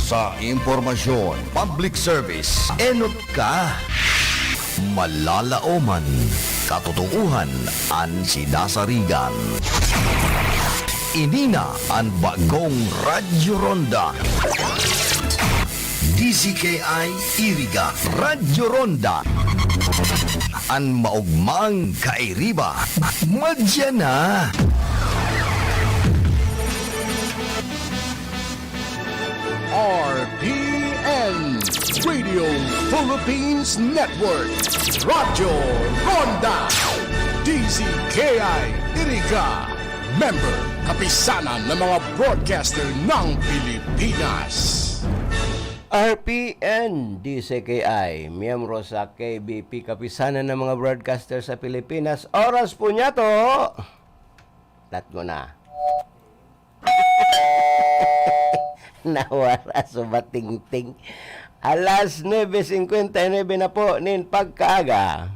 Sa impormasyon, public service, enot ka. Malalaoman, katotohanan, ang sinasarigan. Inina ang bagong Radyo Ronda. DZKI Iriga Radyo Ronda. Ang maugmang kairiba. Madya na. RPN Radio Philippines Network Radyo Ronda DZKI Iriga Member Kapisanan ng mga broadcaster ng Pilipinas. RPN DZKI, miyembro sa KBP Kapisanan ng mga broadcaster sa Pilipinas. Oras po niya to. Tat mo na. Nawara sa bating-ting. Alas 9:59 na po nin pagkaaga.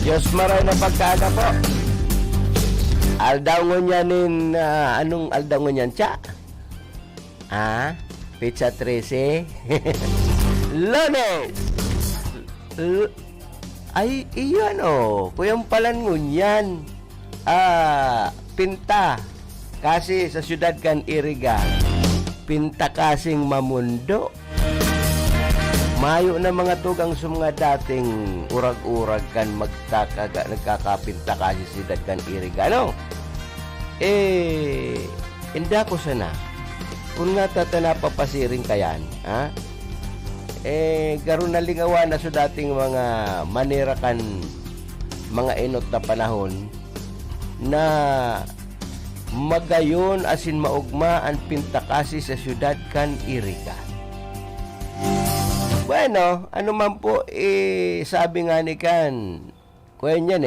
Diyos maray na pagkaaga po. Aldawngon yan anong aldawngon yan, Cha? Pizza 13? Lunes! Ay, iyan kuyang palan ngunyan. Pinta. Kasi sa syudad kan Iriga. Pinta kasing mamundo. Mayo na mga tugang sa mga dating urag-urag kan nagkakapinta kasi sa syudad kan Iriga. Hindi ako sana. Kung nga tatanapapasiring kayan, garo na lingawan na sa dating mga manira kan mga inot na panahon na magayon asin maugma ang pintakasi sa syudad kan Iriga. Bueno, ano man po sabi nga ni kan kuyan yan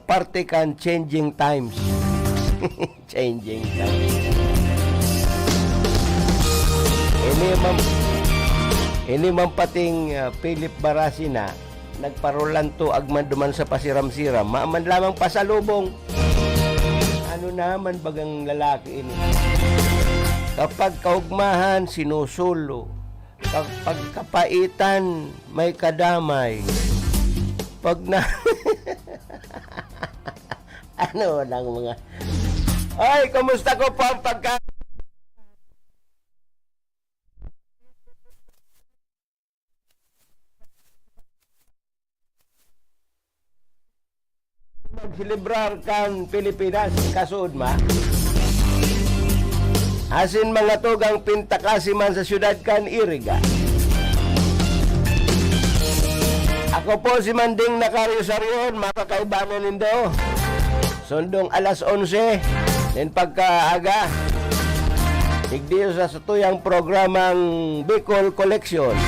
parte kan changing times. Changing times. Ini man pating Philip Barasina nagparolan to agman duman sa pasiram-siram maaman lamang pasalubong. Ano naman bagang lalaki ini? Kapag kaugmahan sinusulo, kapag kapaitan may kadamay. Pag na ano nang mga ay, kumusta ko po ang pagka magsilibrar kan Pilipinas kasuod ma asin mga tugang pintakasi man sa syudad kan Iriga. Ako po si Manding Nakaryo-Saryon, makakaibanan nindo sundong alas 11 din pagkaaga igdiyo sa tuyang programang Bicol Collection.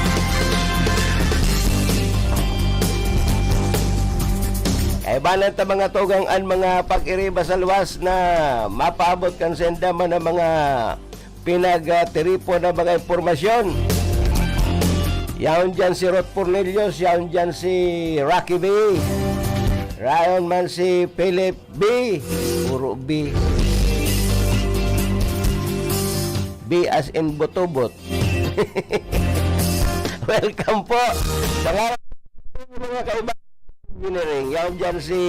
Banan ta mga tugang an mga pag-iriba sa luwas na mapaabot kan senda man ang mga pinag-tiripo na mga impormasyon. Yaon dyan si Rod Pornelius, yaon dyan si Rocky B, rayon man si Philip B, puro B. B as in botobot. Welcome po sa mga kaiba engineering. Yaw dyan si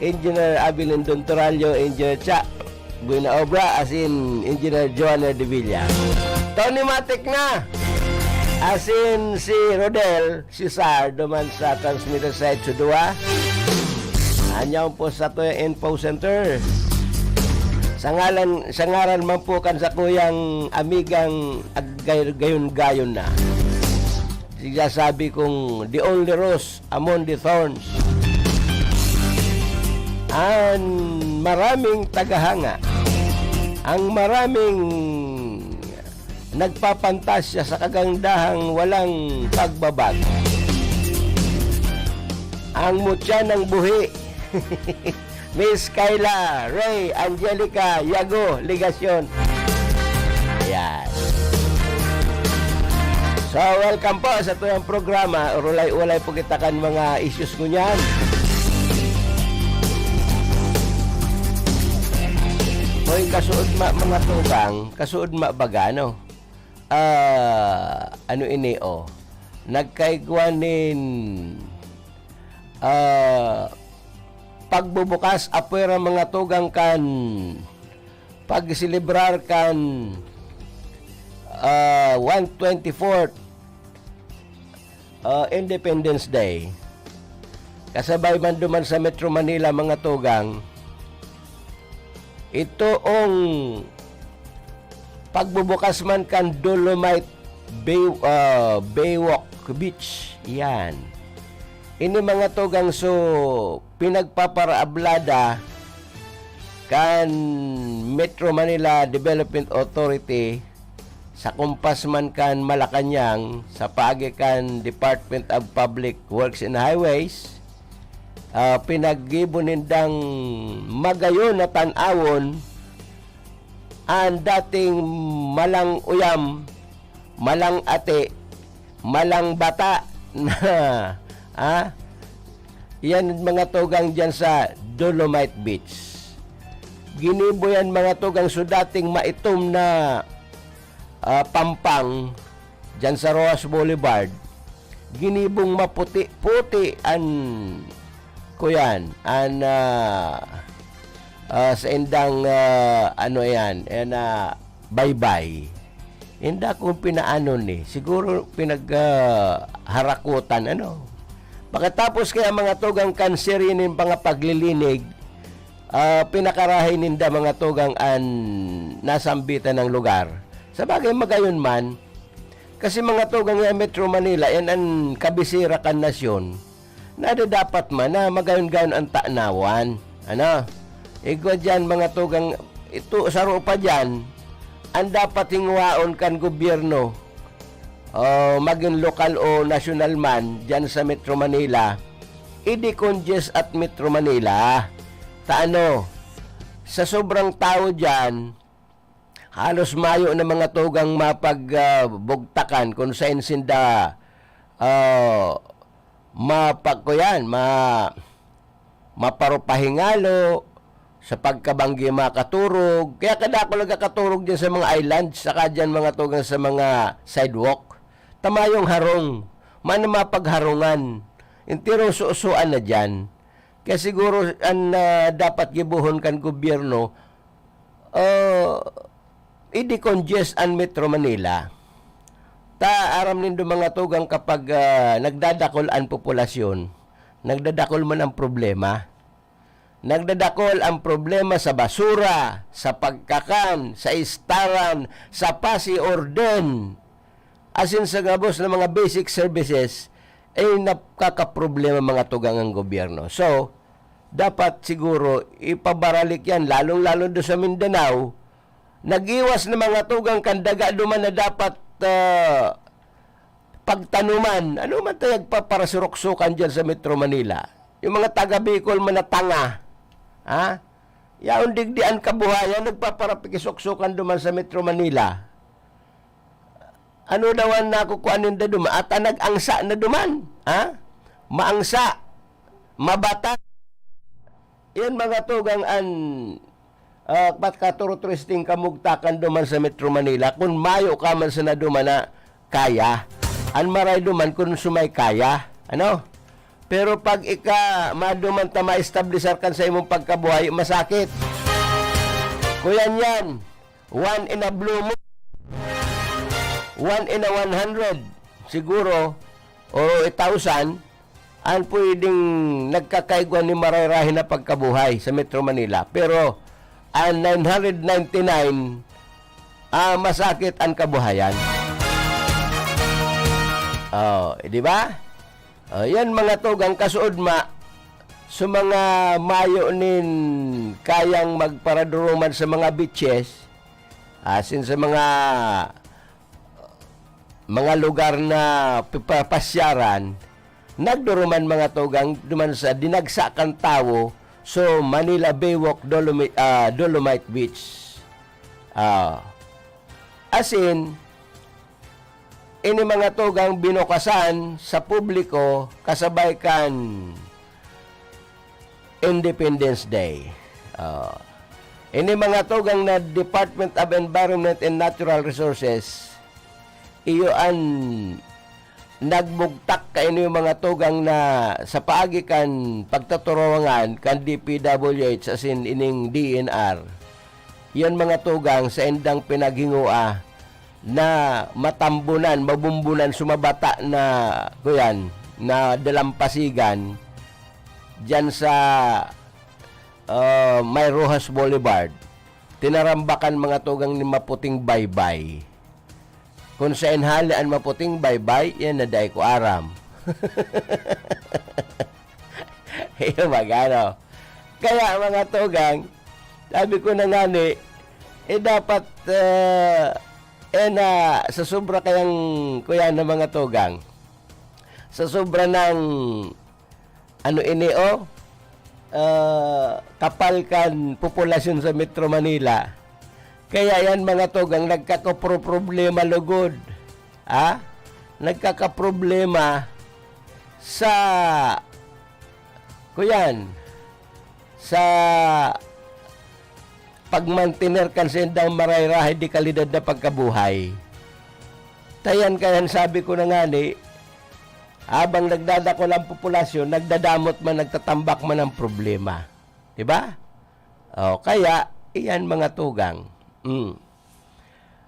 Engineer Abilin Dontorallo, Engineer Cha Buena Obra, as in Engineer Joanna De Villa. Tony Matic na, as in si Rodel Cesar, duman sa transmitter side Sudua. Anyaw po sa to info center. Sa ngaran man po kan sa kuyang amigang gayon-gayon na. Siya sabi kong the only rose among the thorns. Ang maraming tagahanga, ang maraming nagpapantasya sa kagandahang walang pagbabag. Ang mutya ng buhi. Miss Kayla, Ray, Angelica, Yago, Ligasyon. Ayan. So, welcome po sa tuyang programa. Ulay-ulay po kita kan mga issues ko niyan. Hoy, kasuod mga tugang, kasuod baga, no? Ano ini, nagkaigwanin pagbubukas apwera mga tugang kan pagsilibrar kan 124th Independence Day. Kasabay man duman sa Metro Manila mga tugang, ito ang pagbubukas man kan Dolomite Baywalk Beach. Yan. Ini mga tugang so pinagpaparaablada kan Metro Manila Development Authority sa kumpas man kan Malacanang sa paagi kan Department of Public Works and Highways. Pinagibunindang magayon na tanawon ang dating malang uyam, malang ate, malang bata na yan mga tugang dyan sa Dolomite Beach. Ginibo yan mga tugang so dating maitom na pampang dyan sa Roas Boulevard. Ginibong maputi-puti kuyan sa indang ano yan bye-bye. Inda kung pinaano ni siguro harakutan pagkatapos kaya mga tugang kanserin ng mga paglilinig, pinakarahin ninda mga tugang nasambitan ng lugar. Sa bagay magayon man, kasi mga tugang ng Metro Manila yan ang kabisira kan nasyon, dapat man na magayon-gayon ang tanawan. Igwa dyan mga tugang, ito saro pa dyan, ang dapat hingwaon kan gobyerno, maging lokal o national man, dyan sa Metro Manila, i-decongest at Metro Manila. Sa sobrang tao dyan, halos mayo na mga tugang mapagbugtakan kung saan sinda maparupahingalo sa pagkabanggi makaturog. Kaya kada ako nagkakaturog dyan sa mga islands, saka dyan mga tugang sa mga sidewalk. Tamayong harong, mapagharungan. Intirong suusuan na dyan. Kaya siguro ang dapat gibuhon kan gobyerno, i-decongest ang Metro Manila. Aram nindo mga tugang kapag nagdadakol ang populasyon, nagdadakol man ang problema. Nagdadakol ang problema sa basura, sa pagkakan, sa istaran, sa pasi orden. Asin sa gabos ng mga basic services, ay nakakaproblema mga tugang ang gobyerno. So, dapat siguro ipabaralik yan, lalong-lalo doon sa Mindanao. Nag-iwas na mga tugang kandaga duman na dapat pagtanuman. Ano man tayo paparasiroksukan dyan sa Metro Manila? Yung mga taga Bicol man na tanga. Yaon digdian kabuhayan, nagpaparapikisoksukan duman sa Metro Manila. Ano dawan na kukuanin da duman? At nag-angsa na duman. Maangsa. Mabata. Yan mga tugang patkaturutristing kamugtakan duman sa Metro Manila. Kung mayo ka man sa naduman na kaya. An maray duman kung sumay kaya. Pero pag maduman ta ma-establisar kan sa imong pagkabuhay, masakit. Kuyan yan. One in a blue moon. One in a 100. Siguro, o 1,000, ang pwedeng nagkakaigwan ni marayrahin na pagkabuhay sa Metro Manila. Pero, ang 999, masakit ang kabuhayan. Di ba? Yan mga tugang kasuod sa mga mayo nin kayang magparaduruman sa mga beaches, asin sa mga lugar na pasyaran, nagduruman mga tugang duman sa dinagsakan tao so Manila Baywalk Dolomite Beach. Asin ini mga tugang binukasan sa publiko kasabay kan Independence Day. Ini mga tugang na Department of Environment and Natural Resources, iyo an nagbugtak ka ini mga tugang na sa paagi kan pagtaturuangan kan DPWH as in ining DNR. Yan mga tugang sa endang pinaghingua na matambunan, mabumbunan, sumabata na kuyan, na dalampasigan dyan sa May Rojas Boulevard. Tinarambakan mga tugang ni maputing baybay. Kung sa inhalaan maputing baybay, yan na dahi ko aram. Iyo magano. Kaya mga tugang, sabi ko na nga ni, dapat na sa sobra kayang kuya na mga tugang, sa sobra ng kapal kan populasyon sa Metro Manila, kaya yan mga tugang nagkakaproblema lugod. Nagkakaproblema sa kuyan sa pagmantiner kan sendang marayrahay di kalidad na pagkabuhay. Tayan kayan sabi ko na nga ni, habang nagdadako ang populasyon, nagdadamot man, nagtatambak man ang problema. Diba? Kaya, iyan mga tugang.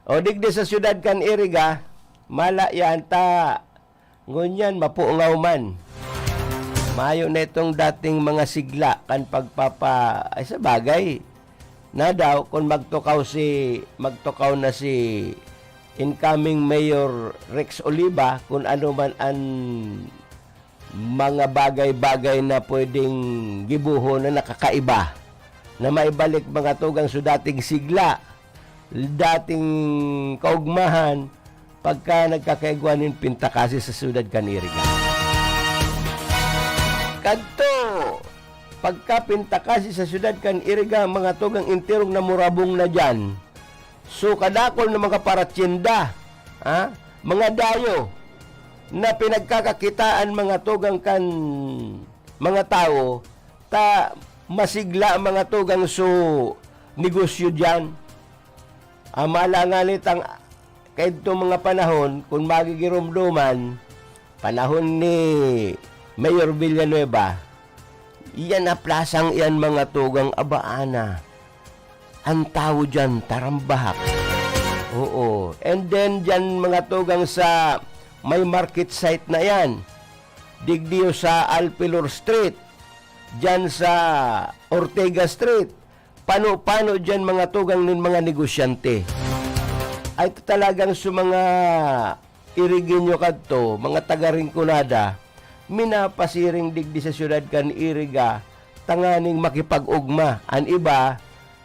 Digdi sa syudad kan Iriga, mala yan ta, ngunyan, mapuungaw man. Mayo na itong dating mga sigla kan ay sa bagay, na daw kung magtukaw na si incoming Mayor Rex Oliva, kung ano man ang mga bagay-bagay na pwedeng gibuho na nakakaiba, na maibalik mga tugang sa dating sigla, dating kaugmahan, pagka nagkakaigwanin pinta kasi sa siyudad kan Iriga. Kadto, pagka pinta kasi sa siyudad kan Iriga, mga tugang intirong na murabong na dyan. So, kadakol na mga paratsyenda, mga dayo, na pinagkakakitaan mga tugang kan mga tao, masigla ang mga tugang so negosyo dyan. Malanganit ang kahit itong mga panahon, kung magigirumduman, panahon ni Mayor Villanueva, iyan na plasang iyan mga tugang abaana. Ang tao dyan, tarambahak. Oo. And then, dyan mga tugang sa may market site na yan. Digdiyo sa Alpilor Street. Dyan sa Ortega Street. Pano dyan mga tugang ng mga negosyante. Ay talagang sa mga Irigenyo kadto, mga taga-Rinconada, minapasiring digdi sa syudad kan Iriga, tanganing makipag-ugma. Ang iba,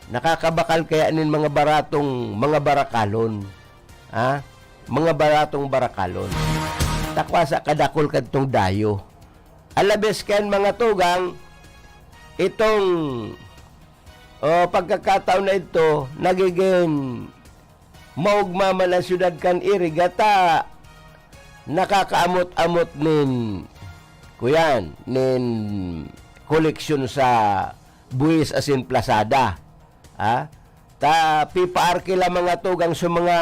nakakabakal kaya nin mga barakalon. Mga baratong barakalon. Takwa sa kadakol kadtong dayo. Alabes kan mga tugang, itong pagkakataon na ito, nagiging maugma man ang syudad kan Iriga, nakakaamot-amot nin koleksyon sa buwis asin plasada. Pipaarkila mga tugang sa mga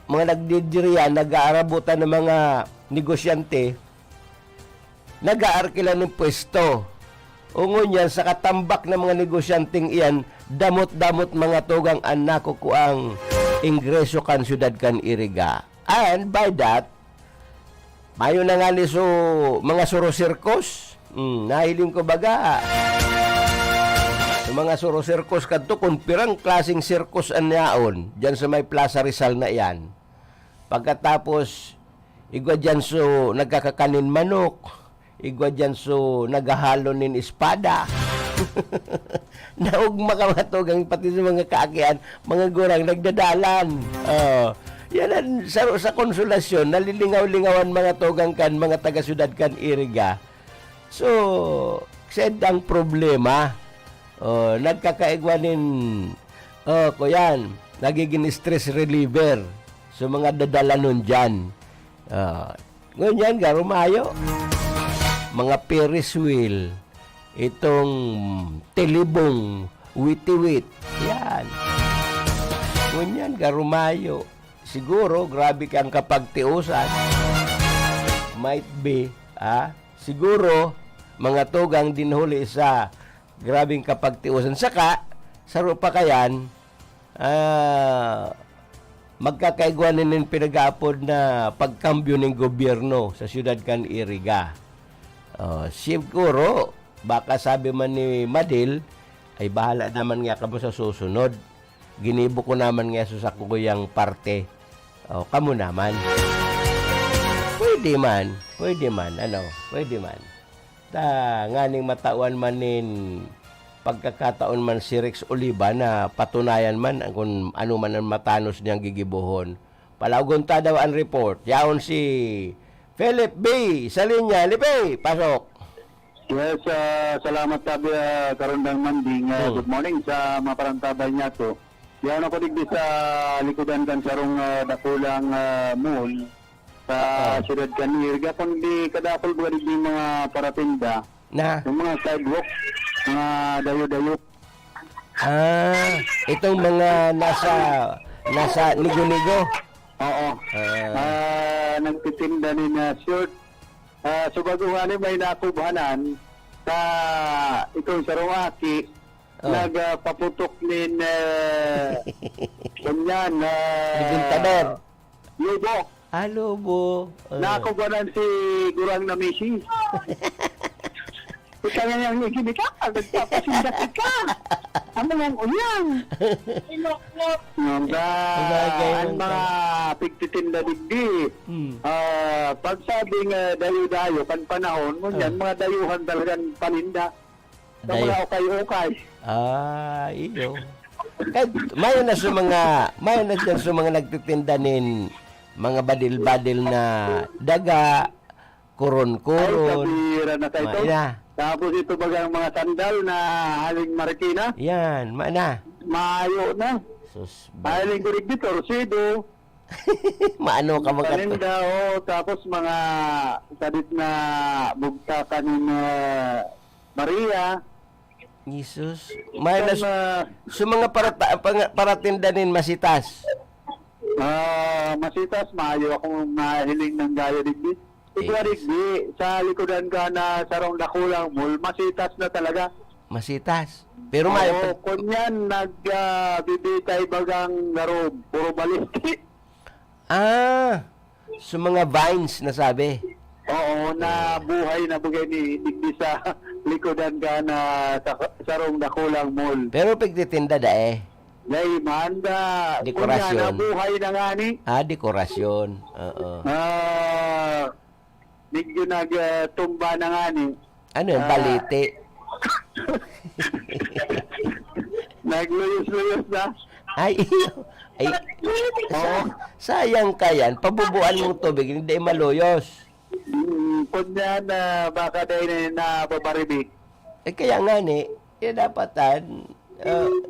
nagdidiriyan, nag-aarabutan ng mga negosyante, nag-aarkila ng pwesto. Ungon yan, sa katambak ng mga negosyanteng iyan, damot-damot mga tugang ang nakukuang ingreso kan syudad kan Iriga. And by that, mayo na nga so mga surosirkos, nahiling ko baga. Sa mga surosirkos kadto, kung pirang klaseng sirkos ang yaon, dyan sa may Plaza Rizal na iyan. Pagkatapos, igwa dyan so nagkakakanin manok, igwa dyan so nagahalo nin espada. Naugma ka matugang pati sa mga kaakian, mga gurang nagdadalan. Yan ang sa konsolasyon, nalilingaw-lingawan mga tugang kan, mga taga-syudad kan Iriga. So, said ang problema, nagkakaigwanin, kuyan, nagiging stress reliever. So mga dadala nun dyan. Ngunyan, garumayo. Mga Ferris wheel. Itong tilibong, witiwit. Yan. Ngunyan, garumayo. Siguro, grabe kang kapagtiusan. Might be, siguro, mga tugang dinhuli sa grabing kapagtiusan. Saka, saro pa kayan, magkakaiguanin ng pinag-aapod na pagkambyo ng gobyerno sa siyudad kan Iriga. Siguro, baka sabi man ni Madil, ay bahala naman nga kamo sa susunod. Ginibo ko naman nga sa kukuyang parte. Kamo naman. Pwede man, pwede man. Nganing matawan man pagkakataon man si Rex Oliva na patunayan man kung ano man ang matanos niyang gigibuhon. Palaugon ta daw ang report. Yaon si Philip B. sa linya. Lipe, pasok. Yes, salamat sabi Karundang Manding. Good morning sa mga parantabay niya to. Yaon ako digdi sa likodan kan sarong dakulang mall sa siyudad Kanirga. Kung di kadakol ba digdi mga paratinda, yung mga sidewalk, mga dayo-dayo. Itong mga nasa nigo-nigo. Oo. Nagtitinda ni na short. Subaguhan may nakubhanan sa itong sarungaki. Nagpaputok nin kanyan Ligintador. Lubo. Lobo. Nakubhanan si Gurang Namisi. Ika nga niyang igini ka, nagpapasindak ka. Ano nga uyang? Ang mga pigtitinda digdi. Pagsabing dayo-dayo, kan panahon, ngunyan, mga dayuhan talagang paninda. Sa mga ukay-ukay. Iyo. Mayon na sa mga nagtitinda nin mga badil-badil na daga, kuron-kuron. Ay, sabira na tayo. Tapos ito bagang mga sandal na haling marikina. Yan, Maayo na. Haling kurig dito, Rosido. Maano ka mga Paninda, tapos mga sadit na bugtakan ng Maria. Jesus. So mga paratindanin masitas. Masitas, maayo akong mahiling ng gaya digdi. Digdi, sa likodan ka na sarong dakulang mall, masitas na talaga. Masitas. Pero maayo. Kunyan, nagbibitay bagang laro, puro balisti. So mga vines na sabi. Oo, na buhay na bugay ni digdi sa likodan ka na sarong dakulang mall. Pero pagtitinda Yay, manda. Dekorasyon. Kunya na buhay na nga ni. Dekorasyon. Oo. Medyo nagtumba na nga ni. Ano yung balite? Nagluyos-luyos na. Ay, sayang ka yan. Pabubuan mong tubig, hindi maluyos. Kunya na baka dahil na babaribig. Kaya nga ni, dapatan,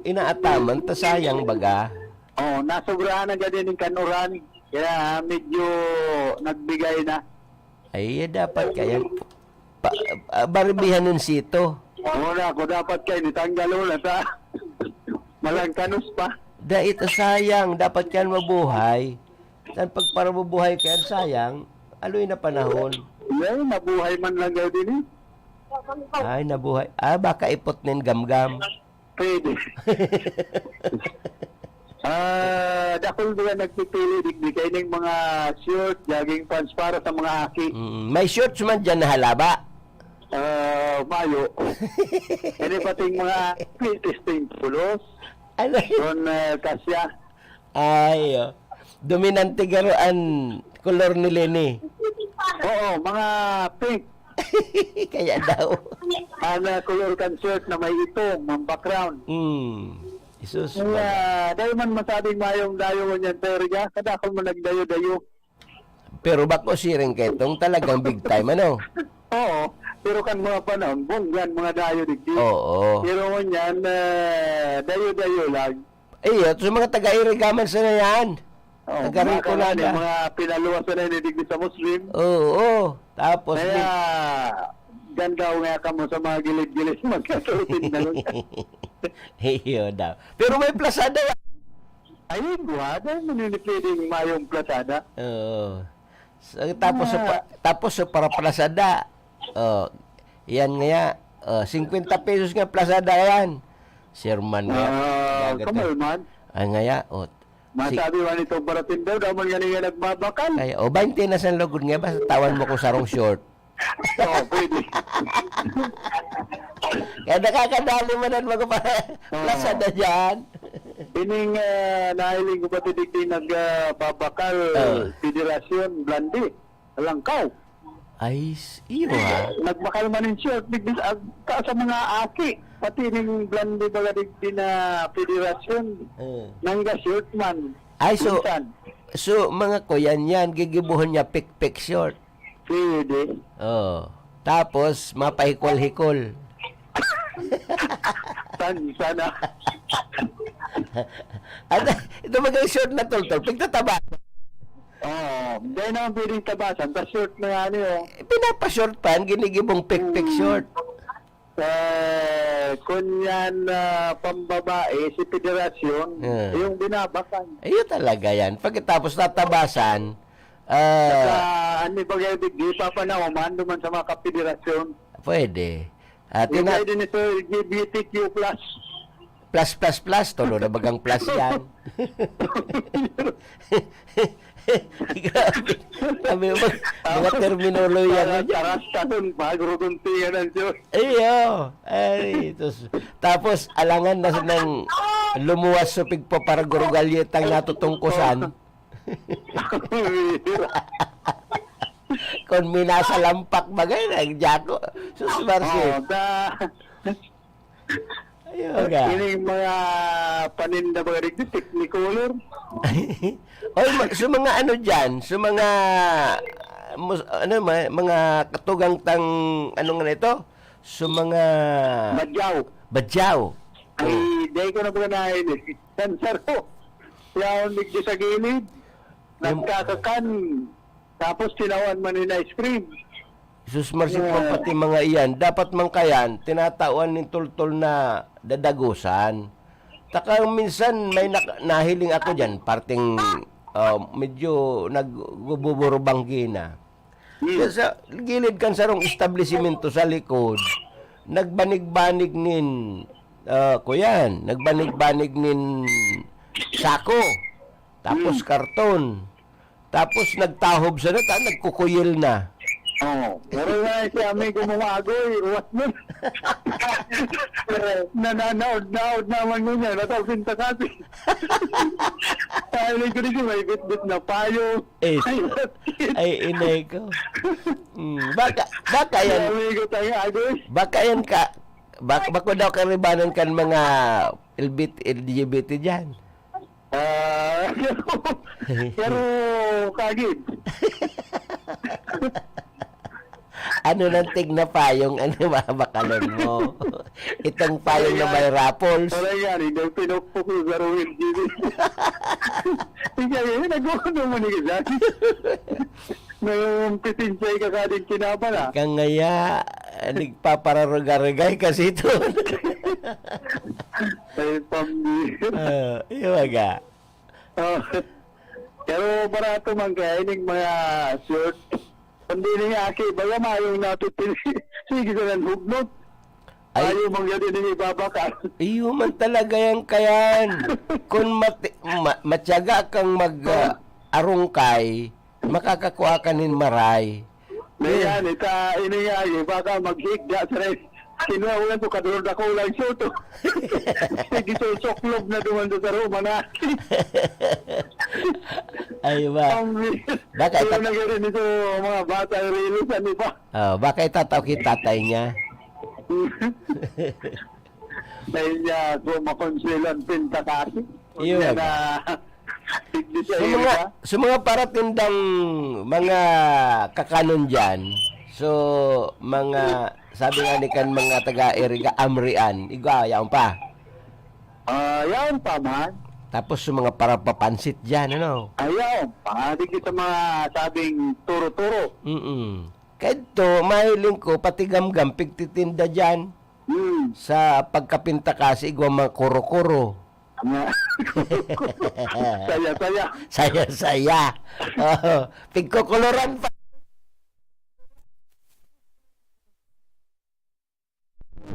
inaataman, sayang baga. Nasobrahan na ganyan yung kanuran. Kaya medyo nagbigay na. Ay, dapat kaya baribihan ng sito. Ako dapat kayo nitanggalo na sa malangkanus pa. Ito sayang, dapat yan mabuhay. Dan pag para mabuhay kaya sayang, aloy na panahon. Yan, nabuhay man lang daw din Ay, nabuhay. Baka ipot nin gamgam. Pwede. Dakol ba nagpipili digdi kayo ng mga short, jogging pants para sa mga aki. May shorts man dyan na halaba. Mayo. Hindi pating mga testing pulos. Ano? Doon kasya. Ay, dominante garoan color ni Lenny. Oo, mga pink. Kaya daw. Color kan shirt na may itong, ang background. Jesus. Dahil man masabing mayong dayo mo niyan, Terga, kadakol mo nagdayo-dayo. Pero bako siring ketong talagang big time, ano? Oo, pero kan mga panahon, bunggan mga dayo digdi. Oo. Pero mo niyan, dayo-dayo lang. So mga taga-irigaman sa na yan. Taga Rinconada. Mga pinaluwasan na nidig sa Muslim. Oo. Tapos Kaya, ganda ko nga ka mo sa mga gilid-gilid magkatutin na lang. iyo daw. Pero may plasada. Ayun, buhada, maninipiling mayong plasada. Oo. So, tapos sa para plasada. Oh, yan nga. 50 pesos nga plasada yan. Sherman nga. Kamalman. Ay nga. Masabi man ito parating daw, daman nga nga nagbabakal. Kaya, 20 na sa lugod nga ba? Tawan mo ko sarong short. Oo, pwede. Kaya nakakadali mo na plasada dyan. Ining nahiling ko pati dito nagbabakal, Federasyon, Blandi, Langkaw. Ay, iyo ha. Nagbakal man yung short, bigis sa mga aki. Pati ning Blandi baga dito na Federasyon, nangga short man. Ay, Minsan. so mga kuyan yan, gigibuhon niya pick short. Pwede. Oh. Tapos, mapahikol-hikol. Sana. At ito mga short na tol-tol, pagtataba. Dahil naman pwedeng tabasan, ta short na nga niyo. Pinapa-short pan, ginigibong pick short. Kung yan pambabae, si Federasyon, yung binabakan. Ayun talaga yan. Pagkatapos natabasan, Ano ba kayo di pa panawaman naman sa mga kapederasyon? pwede. At Yung kayo din ito, LGBTQ+. plus, tolo na bagang plus yan. Grabe. Kami mga terminology yan. Taras ka dun, pagruguntingan ng Diyos. Ay, tapos alangan na ng lumuwas sa pigpaparagurgalyetang natutungkusan. Kung minasa lampak bagay na, Jaco. Susmarsin. Ayun ka. Ini mga paninda mga rin, technicolor. Oy, sa mga ano dyan, sa mga mga katugang tang ano nga ito? Sa mga badyaw. Ay, dahil ko na ba nahin eh. Sensor ko. Kaya nigdi sa gilid. Nagkakakan. Tapos tinawan man yung ice cream. Susmarsin po pati mga iyan. Dapat man kayan, tinatawan ng tultol na dadagusan. Taka minsan may nahiling ako dyan, parting medyo nagbuburubanggi na. Sa gilid kan sarong establishmento sa likod, nagbanig-banig nin, kuyan, nagbanig-banig nin sako, tapos karton, tapos nagtahob sa nata, nagkukuyil na. Pero nga si Ami gumawagoy, uwas nun. Nananaod naman yun yan, natawsinta kasi. Dahil ko rin may bit-bit na payo. Ay, inay ko. Baka yan. Baka yan ka. Baka daw karibanan kan mga LGBT dyan. Pero kagid. Ano nang tigna payong mabakalon mo? Itong payong na may raffles. Wala yan, hindi pinukpok yung garuhin dito. Ika yun, nag-uno mo ni Kizan. May pitinsay ka ka din kinabala. Ika ngaya, nagpapararugay kasi ito. Ay, pambir. Iwaga. Pero barato man kaya, ining mga short. Hindi niya aki, baga mayong natutin. Sige sa ng hugnot. Ayaw mong yun din ibabakal. Iyo man talaga yan kayan. Kung matyaga kang mag-arungkay, makakakuha ka nin maray. Ngayon, iniyagi, baka mag-higda sa rin. Kinuha ko kadulod ako lang soto. Sige, soklob na duman sa Roma na. Ay ba? Baka ito nagkaroon nito mga bata rilisan iba. Baka itataw tatay niya. Dahil niya makonsilan pinta kasi. Iyo na sa mga paratindang mga kakanon dyan, so mga sabi nga ni kan mga taga-Eriga Amrian, igayaw pa. Yan pa man. Tapos yung mga para papansit dyan, ano? Ayaw, pangalig sa mga sabing turo-turo. Kahit to, mahiling ko, pati gamgam, pigtitinda dyan. Sa pagkapinta kasi, igwa mga kuro-kuro. Saya-saya. Saya-saya. Pigkukuluran pa.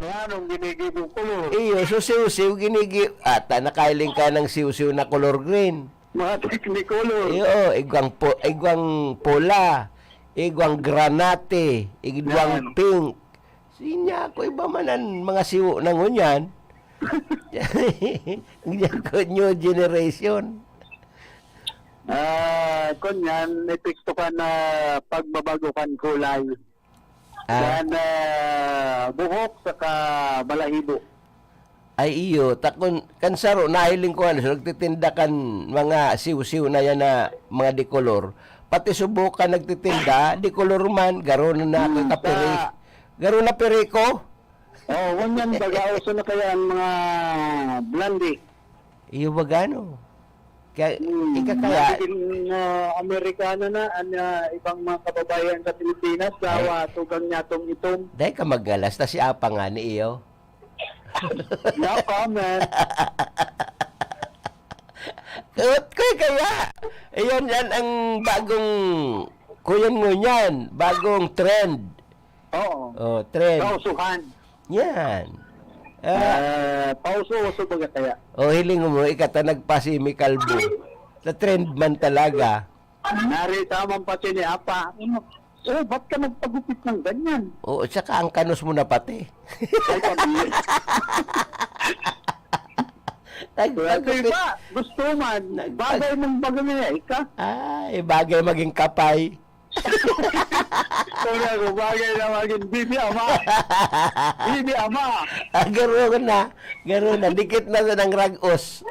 Anong ginigibong kulor? Iyo, so siw-siw ginigi. At nakailing ka ng siw-siw na color green. Mga technicolor. Iyo, igwang pula. Igwang granate. Igwang Yan. pink. Sinya ko iba manan mga siw na ngunyan. New generation. Kunyan, epekto ka na pagbabago kan kulay. Yan, buhok saka balahibo. Ay iyo, takon kansaro nahiling ko ano, so nagtitinda kan mga siw-siw na yan na mga dikolor. Pati subukan nagtitinda, dikolor man, garo na kapiri. Garo na piri ko. Oh, ganyan bagauso na kaya ang mga blondie. Iyo ba gano? Kaya, kaya, Amerikano na, ibang mga kababayan sa Pilipinas, dawa, tugang nyatong itom. dahil ka magalas, ta si Apa nga ni iyo. No comment. Kaya, iyon yan ang bagong, kuyan mo yan, bagong trend. Oo. Oh, trend. Pausuhan. Yan. Pauso-uso ba kaya? O hiling mo, ikata nagpasimi kalbo. Sa trend man talaga. Narita man pa si ni Apa. Ba't ka nagpagupit ng ganyan? O, tsaka ang kanos mo na pati. Ay, pamilya. Nagpagupit. Diba? Gusto man. Bagay mong bagay niya, ika. Ay, bagay maging kapay. Kaya ko, bagay na maging bibi ama. Bibi ama. Garo na. Dikit na sa ng ragos.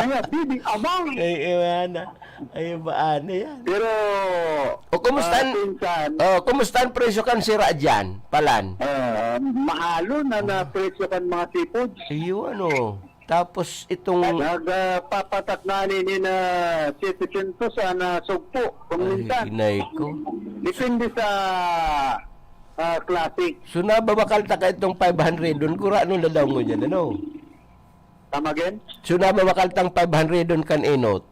Ay, bibi ama. Ay, iwan na. Ay, baan yan. Pero, O, kumustan? pinsan, Kumustan presyo kan sira dyan, palan? mahalo na na-presyo kan mga seafood. Iyo, ano. Tapos itong... Nagpapatak na ni na 700 na sugpo. Kung Ay, minsan. inay ko. Depende sa classic. So, nababakal ta ka itong 500 doon. Kura, ano na daw mo dyan, ano? Tama again? So, nababakal tang 500 doon kan inot.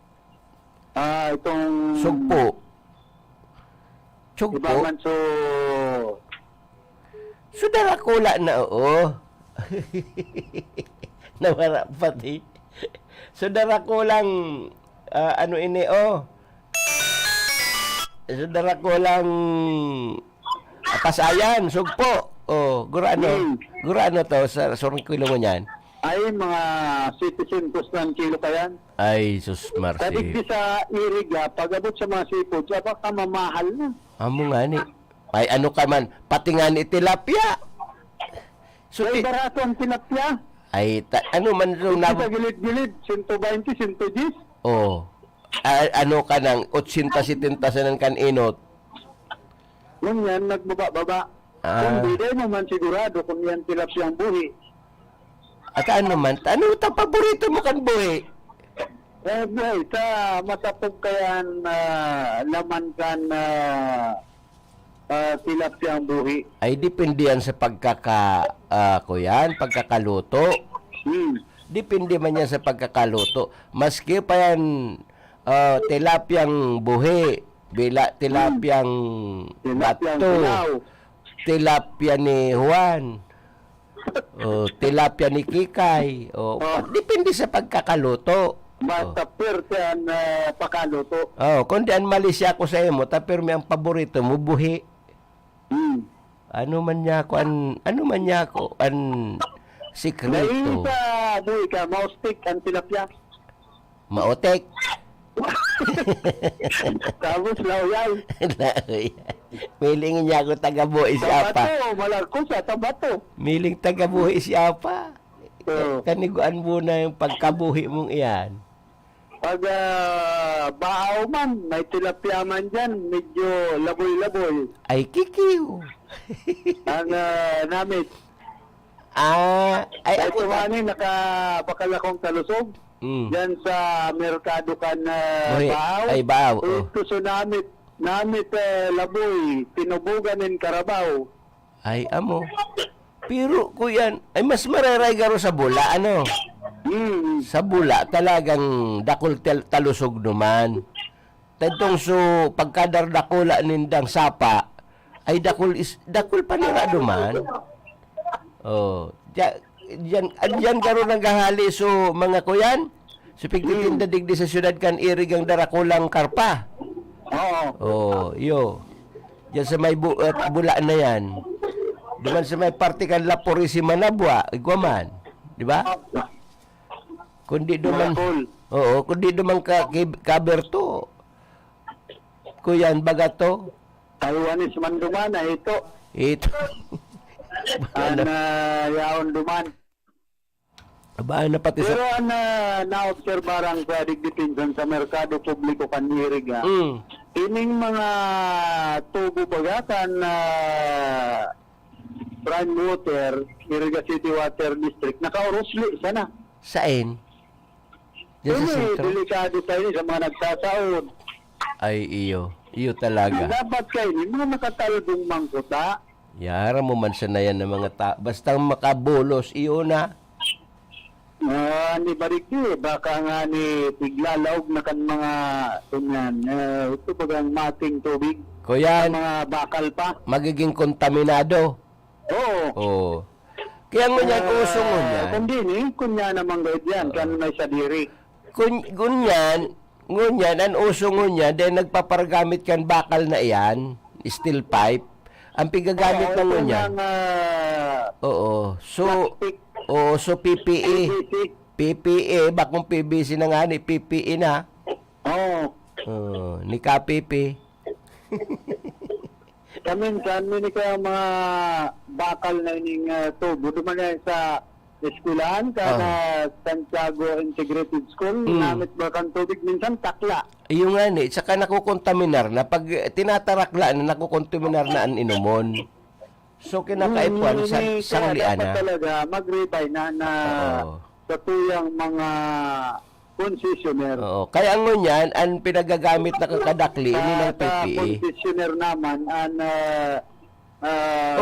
Itong... Sugpo. Iba Sugpo? man so... So, darakula na, oo. Nawara pati. So, darakulang, ano ini, So, darakulang pasayan, sugpo. Gurano to, sa surang kilo mo niyan. Ay, mga 700 ng kilo pa yan. Ay, sus, Kadigdi Marcy. sa iriga, pag-abot sa mga seafood, baka mamahal na. Amo nga ni. Ay, ano ka man, pati nga ni tilapia. So, Ay, barato ang tilapia. ay, ano man so na... Sa gilid-gilid, 120, 110. Oh. Ano ka nang 80-70 ng kan-inot? Yung yan, nagbaba-baba. Kung di mo man sigurado kung yan tilapia ang buhi. At ano man, ano ta paborito mo kan buhi? Boy, sa matapog kayan laman kan tilapia ang buhi. Ay, depende yan sa pagkakaluto. Depende man yan sa pagkakaluto. Maski pa yan tilapyang buhi, tilapyang Tilapiang bato, hilaw. tilapia ni Juan, tilapia ni Kikay. Depende sa pagkakaluto. Basta perte ang pakaluto. Kundi ang mali siya ko sa imo, tapir mi ang paborito mo, buhi. Ano man niya ko, an sikreto. Dahil sa buhi ka, maustik ang tilapia. Maotek. Tapos lauyay. Miling niya ako taga-buhi siya pa. Tabato, malagkos sa tabato. Miling taga-buhi siya pa. Oo. Kaniguan mo na yung pagkabuhi mong iyan. Pag baaw man, may tilapia man dyan, medyo laboy-laboy. Ay, kikiw. Ang namit. Ay, Ay, ako tumani, nakapakalakong kalusog. Diyan sa Merkado kan Buhi. Bao. Ay, Bao, Ito so namit laboy, tinubugan in Carabao. Ay, amo. Pero, kuyan, ay mas mararay garo sa bula, ano? Sa bula, talagang dakol talusog naman. Tadtong so, pagkadar dakula nindang sapa, ay dakol pa nila naman. Oh, diyan karon naghahali so mga kuyan. So pigtitinda digdi sa syudad kan irigang darakulang karpa. Oo. Oh, iyo. Diyan sa may bula na yan. Duman sa may parte kan Lapurisima Nabwa, igwaman. Di ba? Kundi duman. Oo, kundi duman kaberto. Kuyan bagato. Taiwanese man duman na ito. Ito. Yaon duman. Ba na pati Pero sa na-obserbaran sa digdipinsan sa merkado publiko kaniriga. Ining mga tubo bagatan na prime water, Iriga City Water District, naka-urusli sana. sain. Diyan sa sentro. Delikado tayo sa mga nagsasaod. Ay iyo. Iyo talaga. Dapat kayo, mga makatalbong mangkuta. Yara mo man sa na yan ng mga basta makabolos, iyo na. Ni Bariki, baka nga ni tiglalaog na kan mga tunyan. Ito bagang mating tubig. Kuyan, Mga bakal pa. magiging kontaminado. Oo. Oo. Kaya ngunyan, uso ngunyan. Kundi ni, kunya namang gawid yan, kan may sa diri. Ngunyan, ang uso ngunyan, dahil nagpapargamit kan bakal na iyan, steel pipe, ang pigagamit ng ngunyan. Oo. So PPE. PPE, bakong PVC na nga ni PPE na. Oo. Ni KPP. Kami ni kaya mga bakal na ining tubo. Duman yan sa eskwelahan, kana Santiago Integrated School, namit ba kang tubig, minsan takla. Yung nga ni, saka nakukontaminar na. Pag tinatarakla na, nakukontaminar na ang inumon. So, kinakaipuan sa sanglian dapat na. talaga mag-repay na sa tuyang mga concessionaire. Oo. Kaya ang ngunyan, ang pinagagamit na kakadakli, ini ng Sa PPE. concessionaire naman,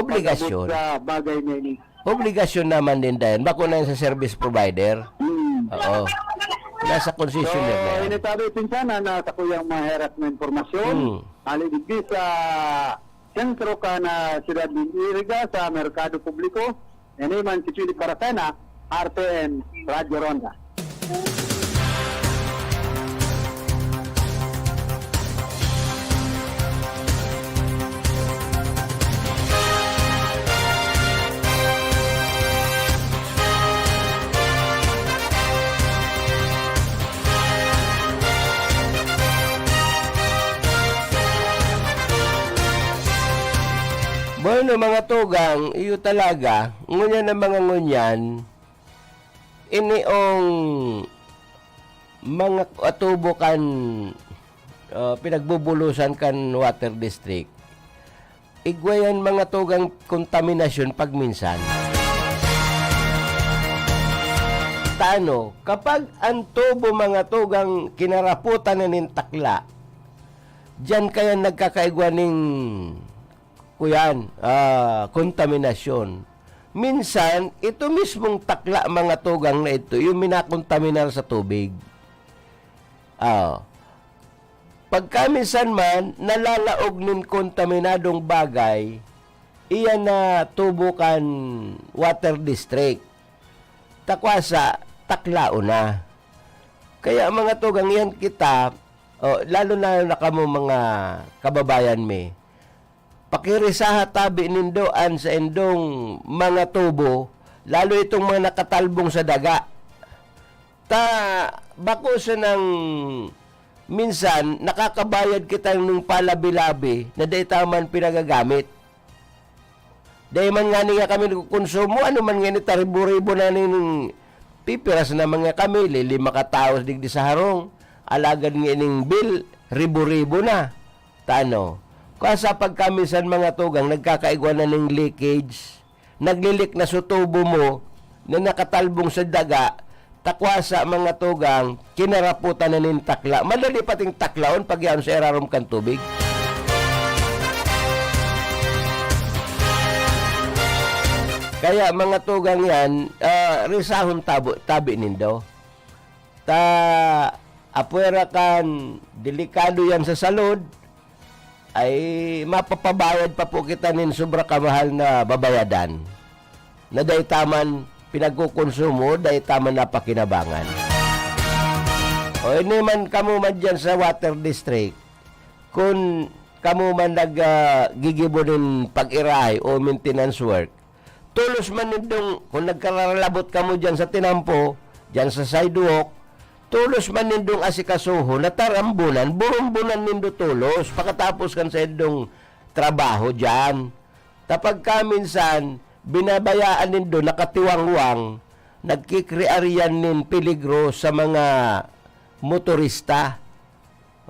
Obligasyon. Sa bagay na ini. Obligasyon naman din dahil. Bako na yun sa service provider. Oo. Nasa concessionaire na yan. Initabi pinsana na sa kuyang maherap na informasyon. Alidigdi sa sentro ka na sila Iriga sa Merkado Publiko. Yan man si Philip Caracena, RTN, Radio Ronda. Bueno, mga tugang, iyo talaga, ngunyan ng mga ngunyan, iniong mga atubo kan pinagbubulusan kan water district. Igwayan mga tugang kontaminasyon pag minsan. Tano, kapag ang tubo mga tugang kinaraputan na nintakla, diyan kaya nagkakaigwa ning kuyan, kontaminasyon. Minsan, ito mismong takla mga tugang na ito, yung minakontaminar sa tubig. Pagka minsan man, nalalaog ng kontaminadong bagay, iyan na tubo kan water district. Takwasa, taklao na. Kaya mga tugang yan kita, lalo na kamo mga kababayan me, pakirisaha tabi nindoan sa endong mga tubo, lalo itong mga nakatalbong sa daga. Bako sa nang minsan, nakakabayad kita ng palabi-labi na dahi taman pinagagamit. Dahi man nga nga kami konsumo, ano man nga ni taribo-ribo na ning pipiras naman nga kami, lima kataos digdi sa harong, alagad nga ning bill, ribo-ribo na. Tano? Kasa pagkamisan mga tugang, nagkakaigwa na ng leakage, naglilik na sa tubo mo, na nakatalbong sa daga, takwasa mga tugang, kinaraputan na nin takla. Madali pating taklaon pag yan sa erarom kan tubig. Kaya mga tugang yan, risahon tabi nindo. Apuera kan, delikado yan sa salud, ay mapapabayad pa po kita nin sobra kamahal na babayadan. Na dahi taman pinagkukonsumo, dahi taman na pakinabangan. O ini man kamo man dyan sa water district, kung kamo man naggigibo nin pag-iray o maintenance work, tulos man nindong, kung nagkaralabot kamo dyan sa tinampo, dyan sa sidewalk, tulos man nindong asikasuho, natarambunan, burumbunan nindo tulos, pakatapos kan sa indong trabaho dyan. Tapag kaminsan, binabayaan nindo, nakatiwangwang, nagkikrearyan nin peligro sa mga motorista.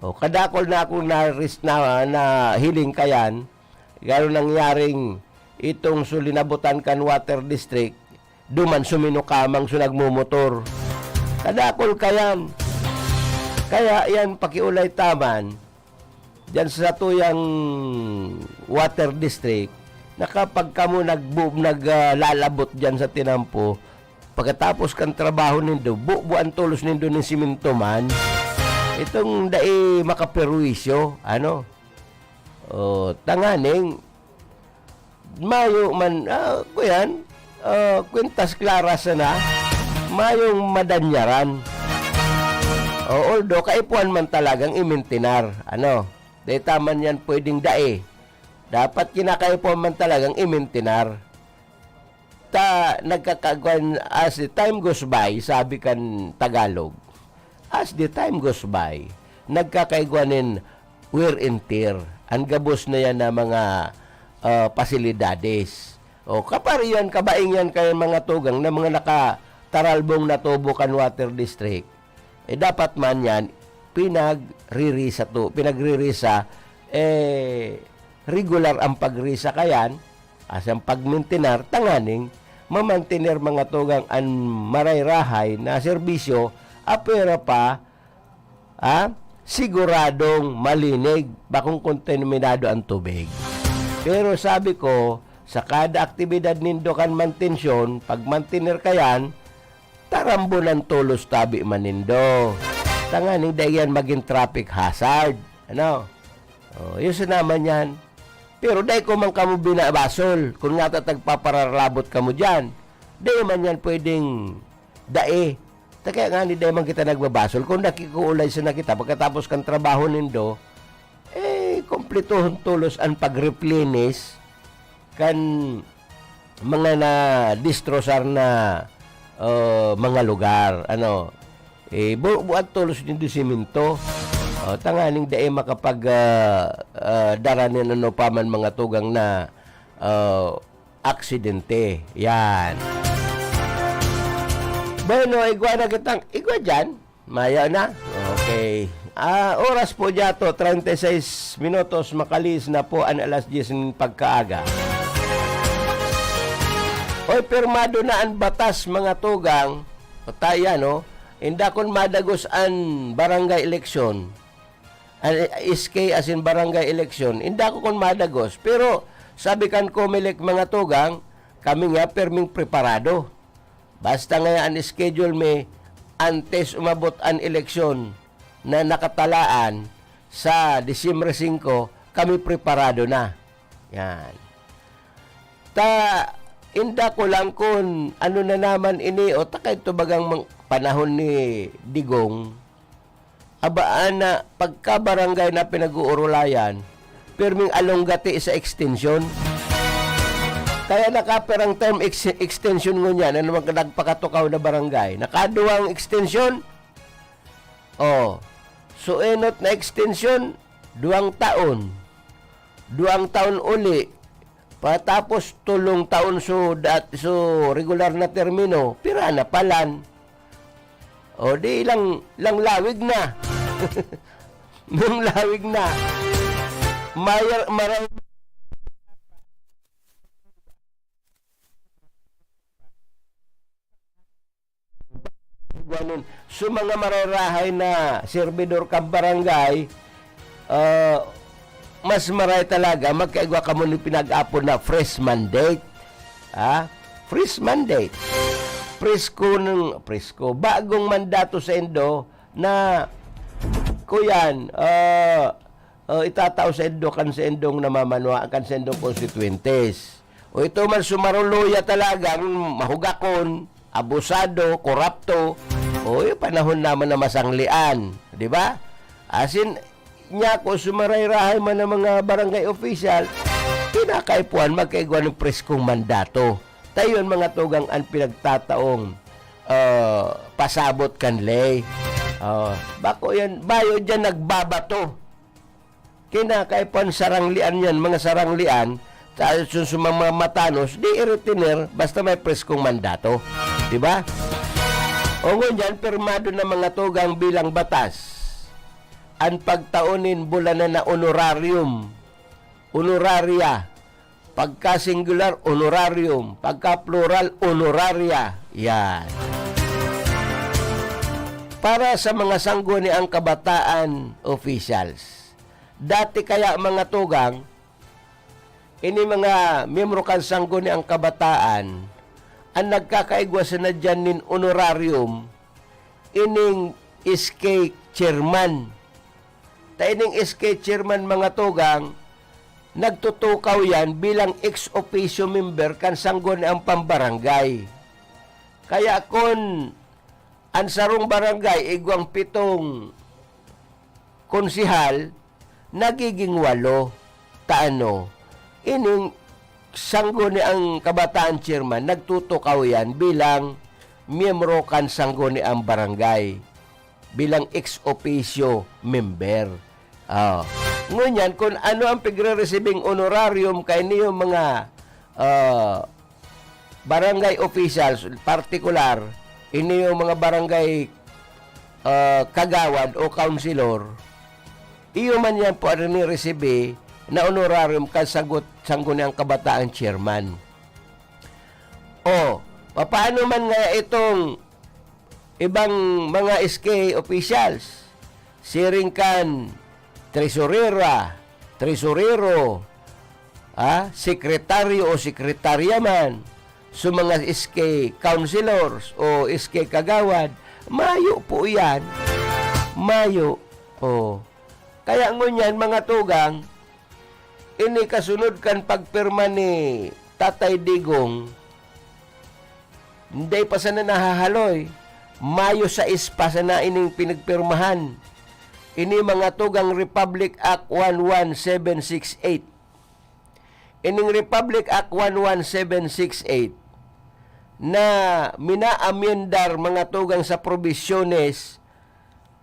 O, kadakol na akong na hiling kayan, gano'n nangyaring itong sulinabutan kan water district, duman suminukamang sunagmumotor. Kadakol kayan. Kaya yan pakiulay taman dyan sa tuyang water district na kapag kamo naglalabot dyan sa tinampo, pagkatapos kan trabaho nindo, buuan tulos nindo ng simento man, itong dai makaperwisyo, ano? O, tanganing, mayo man, kuyan, kwintas klaras na, mayong madanyaran. O, although, kaipuan man talagang imintinar, ano? Dahil taman yan pwedeng dae. Dapat kinakaipuan man talagang imintinar. Nagkakagwan, as the time goes by, sabi kan Tagalog, as the time goes by, nagkakaigwanin wear and tear. Ang gabos na yan na mga pasilidades. O kapari yan, kabaing yan kayo mga tugang na mga nakataralbong na tubo kan water district. Dapat man yan, pinagririsa, regular ang pagrisa kayan, as ang pagmintinar, tanganing, mamantiner mga tugang ang marayrahay na serbisyo, apera pa, siguradong malinig, bakong kontaminado ang tubig. Pero sabi ko, sa kada aktibidad nindo kan mantensyon, pag mantiner kayan, tarambunan tulos tabi manindo. Tanganing dayan maging traffic hazard. Ano? Yun naman yan. Pero dahil ko man kamo binabasol, kung nga tatagpaparalabot kamo dyan, dahil man yan pwedeng dae. Kaya nga ni dahil man kita nagbabasol, kung nakikuulay sa nakita, pagkatapos kang trabaho nindo, kompletohon tulos ang pag-replenish kan mga na distrosar na mga lugar. Ano? Buat tulos nindo siminto. Tanganing dae makapag daranin ano pa man mga tugang na aksidente. Yan. Bueno, igwa na kitang igwa dyan. Maya na. Okay. Oras po dyato, 36 minutos makalis na po ang alas 10 ng pagkaaga. Oy, pirmado na ang batas mga tugang. Pataya, no? Inda kon madagos ang barangay eleksyon. SK as in barangay election, hindi ako kon madagos. Pero sabi kan Comelec mga tugang, kami nga perming preparado. Basta nga ang schedule may antes umabot ang eleksyon na nakatalaan sa Disyembre 5, kami preparado na. Yan. Inda ko lang kung ano na naman ini o takay ito bagang panahon ni Digong, abaan na pagka-barangay na pinag-uurulayan, pirming alonggati sa extension. Kaya nakaperang term extension mo niya na naman nagpakatukaw na barangay. Nakaduwang extension. So enot na extension, 2 taon. 2 taon uli. Patapos 3 taon so regular na termino, pira na palan. Di lang lawig na. Nung lawig na. Marami ganun. So mga mararahay na servidor kang barangay, mas maray talaga magkaigwa ka mo ni pinag-apon na fresh mandate. Fresh mandate. Presko, bagong mandato sa Indo na kuyan, itatao sa Indo kan sa Indong namamanwa, kan sa Indong constituentes. O ito man sumaruluya talagang mahugakon, abusado, korapto, o yung panahon naman na masanglian, di ba? Asin, niya ko sumarayrahay man ng mga barangay official, pinakaipuan magkaigwa ng preskong mandato. Tayon mga tugang ang pinagtataong pasabot kanlay. Bako yan, bayo dyan nagbabato. Kinakaipuan saranglian yan, mga saranglian, sa mga matanos, di iretiner basta may preskong mandato. Diba? O ngunyan, pirmado na mga tugang bilang batas ang pagtaunin bulanan na honorarium, honoraria, pagka singular, honorarium, pagka plural, honoraria. Yan. Para sa mga sangguni ang kabataan officials. Dati kaya mga tugang, ini mga miyembro kan sangguni ang kabataan, ang nagkakaigwasan na dyan nin honorarium, ining SK chairman. Ta ining SK chairman mga tugang, nagtutukaw yan bilang ex officio member kan sangguni ang pambarangay. Kaya kung ang sarong barangay igwang 7 konsihal, nagiging 8. Taano? Ining sangguni ang kabataan chairman, nagtutukaw yan bilang miyembro kan sangguni ang barangay, bilang ex officio member. Ngunyan, kung ano ang pigre-receiving honorarium kay niyo mga barangay officials, particular, ini yung mga barangay kagawad o councilor, iyo man yan po ano ni-receive na honorarium kan sangguni ang kabataan chairman. O, paano man nga itong ibang mga SK officials, siring kan tresurera, tresurero, sekretaryo o sekretarya man, so mga SK councilors o SK kagawad, mayo po yan. Mayo. O. Kaya ngunyan mga tugang, ini kasunod kan pagpirma ni Tatay Digong, hindi pa sana nahahaloy, Mayo 6 pa sana ining pinagpirmahan. Ini mga tugang Republic Act 11768. Ining Republic Act 11768 na minaamyendar mga tugang sa probisyones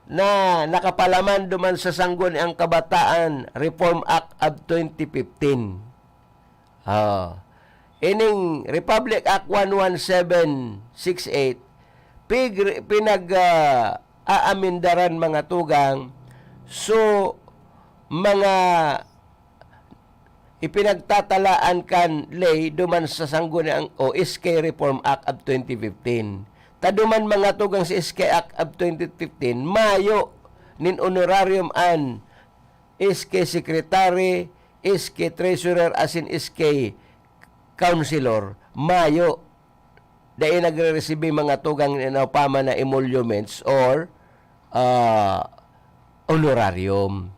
na nakapalaman duman sa sangguni ang kabataan Reform Act of 2015. Ining Republic Act 11768 pinag-aamindaran mga tugang, so mga ipinagtatalaan kan lay duman sa sangguni ang o SK Reform Act of 2015. Taduman mga tugang si SK Act of 2015, mayo nin honorarium an SK Secretary, SK Treasurer asin SK Councilor, mayo. Dahil nagre-receive mga tugang inaupama na emoluments or honorarium.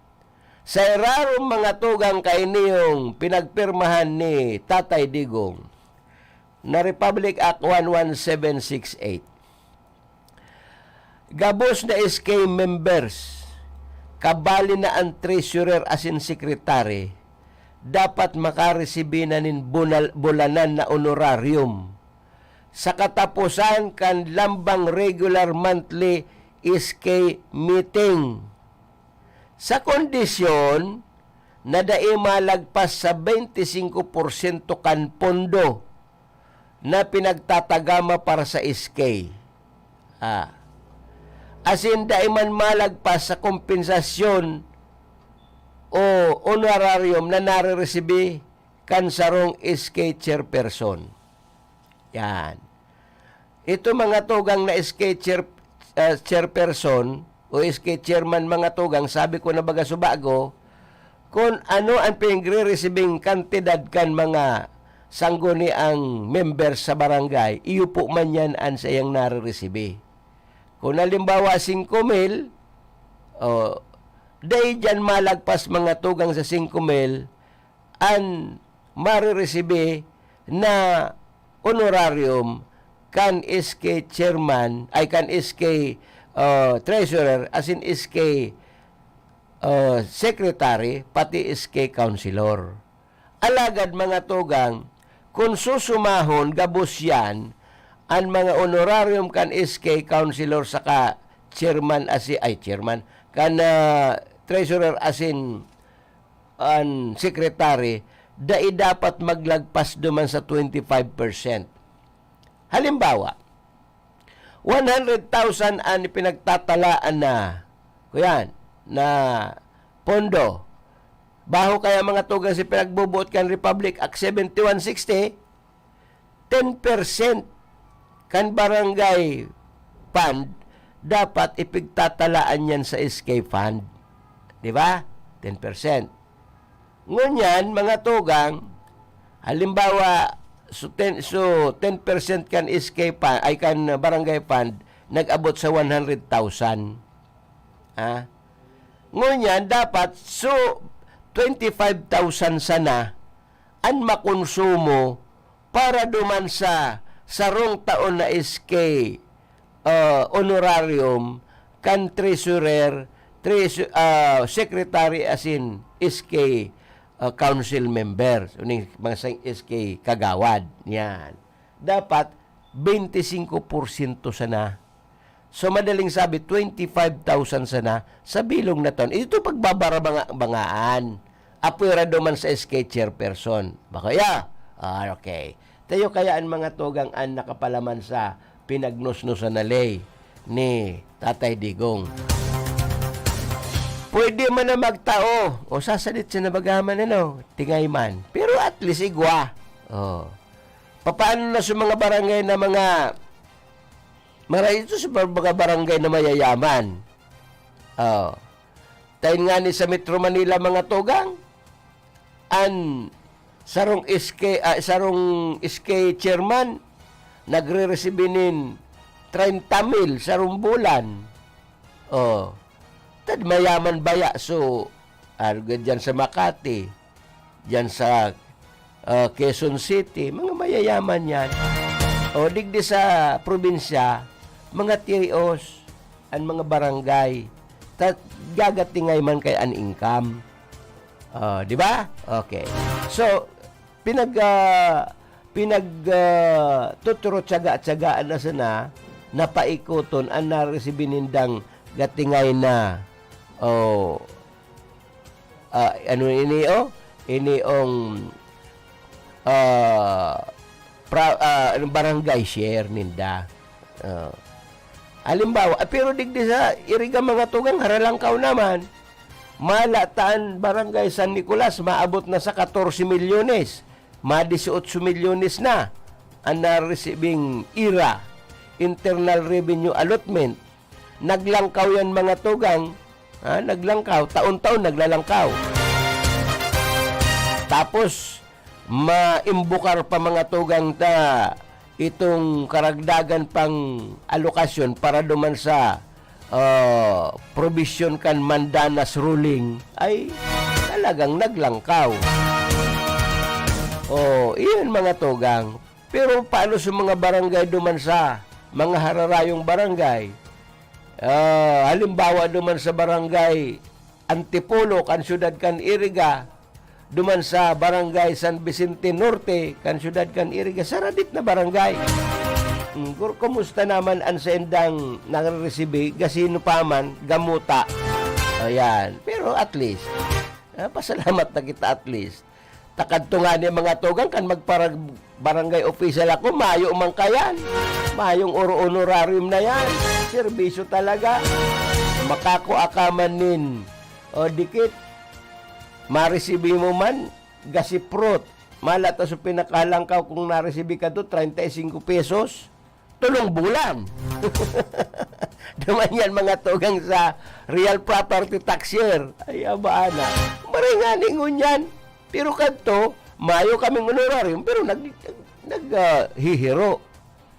Sa irarong mga tugang kainiyong pinagpirmahan ni Tatay Digong na Republic Act 11768, gabos na SK members, kabali na ang treasurer asin secretary, dapat makaresibi na nin bulanan na honorarium sa katapusan kan lambang regular monthly SK meeting. Sa kondisyon na dai malagpas sa 25% kan pondo na pinagtatagama para sa SK. Asin dai man malagpas sa kompensasyon o honorarium na nare-resibi kan sarong SK chairperson. Yan. Ito mga tugang na SK chairperson o SK chairman mga tugang, sabi ko na baga subago, kung ano ang pinagre-receiving kantidad kan mga sangguni ang members sa barangay, iyo po man yan ang sayang nare-receive. Kung halimbawa 5,000, dahil dyan malagpas mga tugang sa 5,000, ang mare-receive na honorarium kan SK chairman, ay kan SK treasurer, as in SK secretary, pati SK councilor. Alagad mga tugang, kung susumahon, gabos yan, ang mga honorarium kan SK councilor saka chairman kan treasurer asin ang secretary, dapat maglagpas duman sa 25%. Halimbawa, 100,000 ang pinagtatalaan na, kuyan, na pondo. Baho kaya mga tugang si pinagbubuot kan Republic Act 7160, 10% kan barangay fund dapat ipigtatalaan yan sa SK fund. Di ba? 10%. Ngunyan, mga tugang, halimbawa, so 10% kan SK fund, ay kan barangay fund, nag-abot sa 100,000. Ngunyan, dapat, so, 25,000 sana ang makonsumo para duman sa sarong taon na SK honorarium kan treasurer, secretary as in SK council members, uning mga SK kagawad. Yan. Dapat 25% sana. So, madaling sabi, 25,000 sana sa bilong na ton. Ito pagbabarabangaan. Apura duman sa SK chairperson. Bakaya? Okay. Tayo kayaan mga tugang ang nakapalaman sa pinagnusnusan na lay ni Tatay Digong. Pwede man na magtao. O sasalit siya na bagaman, tingay man. Pero at least igwa. Paano na sa mga barangay na mga ito sa mga barangay na mayayaman. Tayo nga ni sa Metro Manila mga tugang, ang sarong SK chairman, nagre-receiveinin 30,000 sarong bulan. Tad mayaman baya. So, dyan sa Makati, dyan sa Quezon City, mga mayayaman yan. Digdi sa probinsya, mga tirios, ang mga barangay, gagatingay man kay an income. Di ba? Okay. So, tuturo tsaga-tsagaan na sana, napaikuton ang naresibinindang gatingay na barangay share ninda. Halimbawa, pero digdi sa iriga mga tugang Haralangkaw naman, malataan barangay San Nicolas, maabot na sa 14 milyones, 18 milyones na ang na-receiving IRA, Internal Revenue Allotment. Naglangkaw yan mga tugang, naglangkaw, taon-taon naglalangkaw. Tapos, maimbukar pa mga tugang itong karagdagan pang alokasyon para duman sa provision kan Mandanas ruling, ay talagang naglangkaw. Iyan mga tugang. Pero paano sa mga barangay duman sa mga hararayong barangay? Halimbawa duman sa barangay Antipolo, kan syudad kan Iriga, duman sa barangay San Vicente Norte, kan syudad kan Iriga, saradit na barangay. Kumusta naman ang sendang nang-receive, gasino pa man, gamuta. Ayan. Pero at least, pasalamat na kita at least. Takad to nga ni mga tugang, kan magparag barangay official ako, mayo man kayan. Mayong honorarium na yan. Serbisyo talaga. Makakuakaman nin. Dikit. Ma-receive mo man, gasiprot. Malata sa pinakalangkaw kung na-receive ka to, 35 pesos. 3 bulan. Duman yan mga tugang sa real property tax year. Ay, abaana. Maringan ingon yan. Pero kanto, mayo kaming honorarium, pero naghihiro.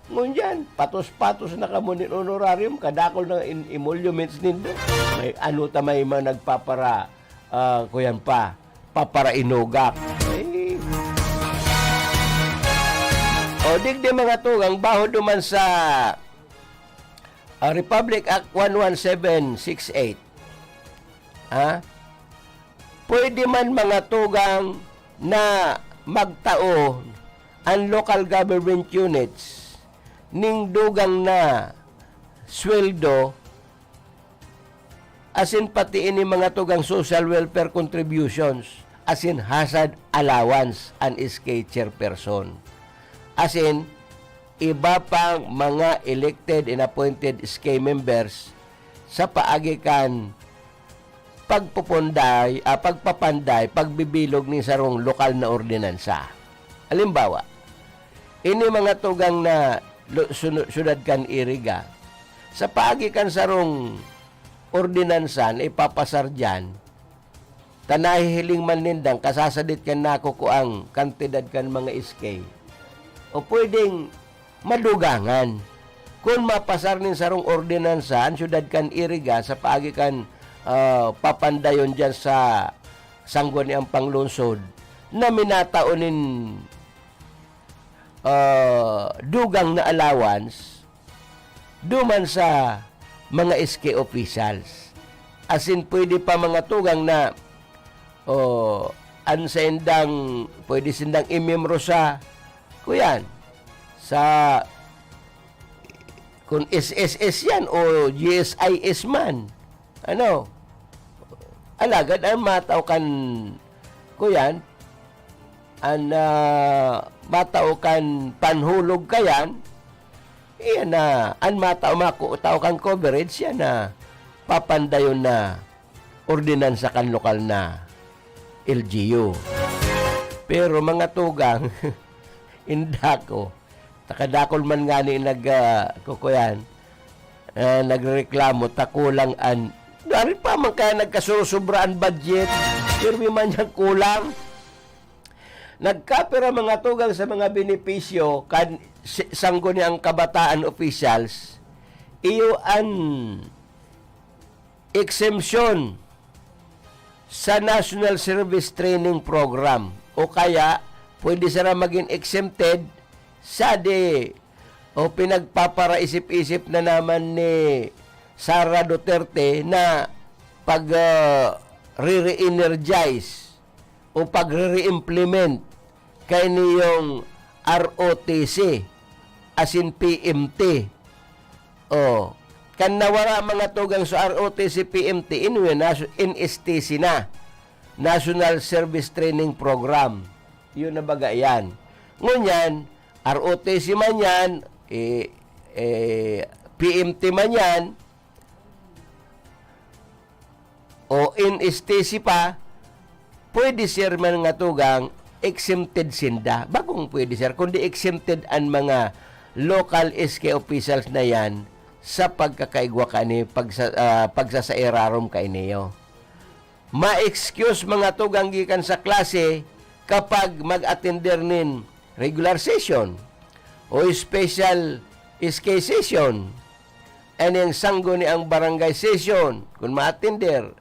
Ngunyan, patos-patos na kamo ni honorarium, kadakol na emoluments nindo. May ano tamay mga nagpapara, kuyan pa, papara inugak. Ay. O, digdi mga tugang, baho duman sa Republic Act 11768. Pwede man mga tugang na magtao ang local government units ning dugang na sweldo asin pati ini mga tugang social welfare contributions asin hazard allowance an SK chairperson asin iba pang mga elected and appointed SK members sa paagikan pagpapanday, pagbibilog ni sarong lokal na ordinansa. Halimbawa, ini mga tugang na syudad kan iriga, sa paagikan sarong ordinansan, ipapasar dyan, tanahihiling man nindang, kasasadit kan nako ko ang kantidad kan mga SK, o pwedeng madugangan. Kung mapasar nin sarong ordinansan, syudad kan iriga, sa paagikan papandayon dyan sa sangguniang panglungsod na minataonin dugang na allowance duman sa mga SK officials. Asin pwede pa mga tugang na ansendang pwede sindang imembro sa kuyan sa kung SSS yan o GSIS man alagad ang matao kan kuyan an matao kan panhulog kayan iyan na an matao tao kan coverage yan na papandayon na ordinansa kan lokal na LGU. Pero mga tugang indako takadakol man ngani kukuyan nagreklamo takulang an dari pa man kaya nagkasusubraan budget pero man yung kulang nagkapira mga tugang sa mga benepisyo kan sangguni ang kabataan officials iyo an exemption sa National Service Training Program o kaya pwede sila maging exempted sa o pinagpaparaisip-isip na naman ni Sara Duterte na pag re-energize o pag re-implement kay niyong ROTC asin PMT kan nawara mga tugang sa ROTC PMT NSTC na National Service Training Program yun na baga yan ngunyan ROTC man yan PMT man yan o NSTC pa pwede sir man nga tugang exempted sinda bagong pwede sir kundi exempted ang mga local SK officials na yan sa pagkakaigwa kani pagsasairarom kay niyo ma-excuse mga tugang gikan sa klase kapag mag-attender nin regular session o special SK session and yung sangguni ang barangay session kung ma-attender